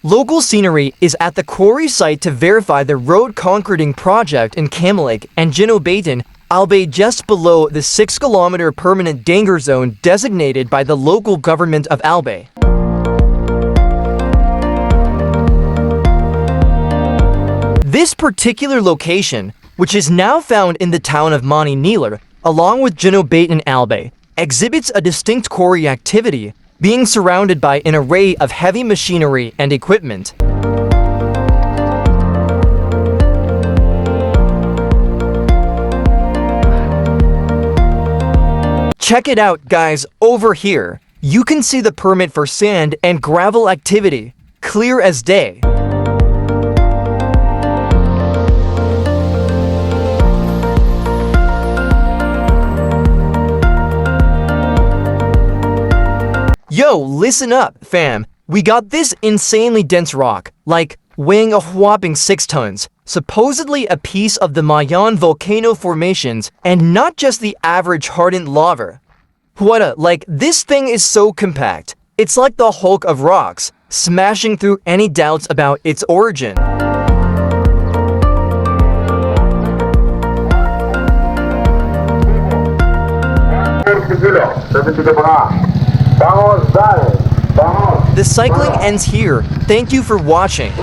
Local scenery is at the quarry site to verify the road concreting project in Camlake and Ginobatan, Albay just below the 6-kilometer permanent danger zone designated by the local government of Albay. This particular location, which is now found in the town of Mani Neelar, along with Ginobatan Albay, exhibits a distinct quarry activity, being surrounded by an array of heavy machinery and equipment. Check it out, guys, over here. You can see the permit for sand and gravel activity, clear as day. Yo, listen up, fam. We got this insanely dense rock, like weighing a whopping 6 tons, supposedly a piece of the Mayan volcano formations, and not just the average hardened lava. This thing is so compact. It's like the Hulk of rocks, smashing through any doubts about its origin. The cycling ends here. Thank you for watching.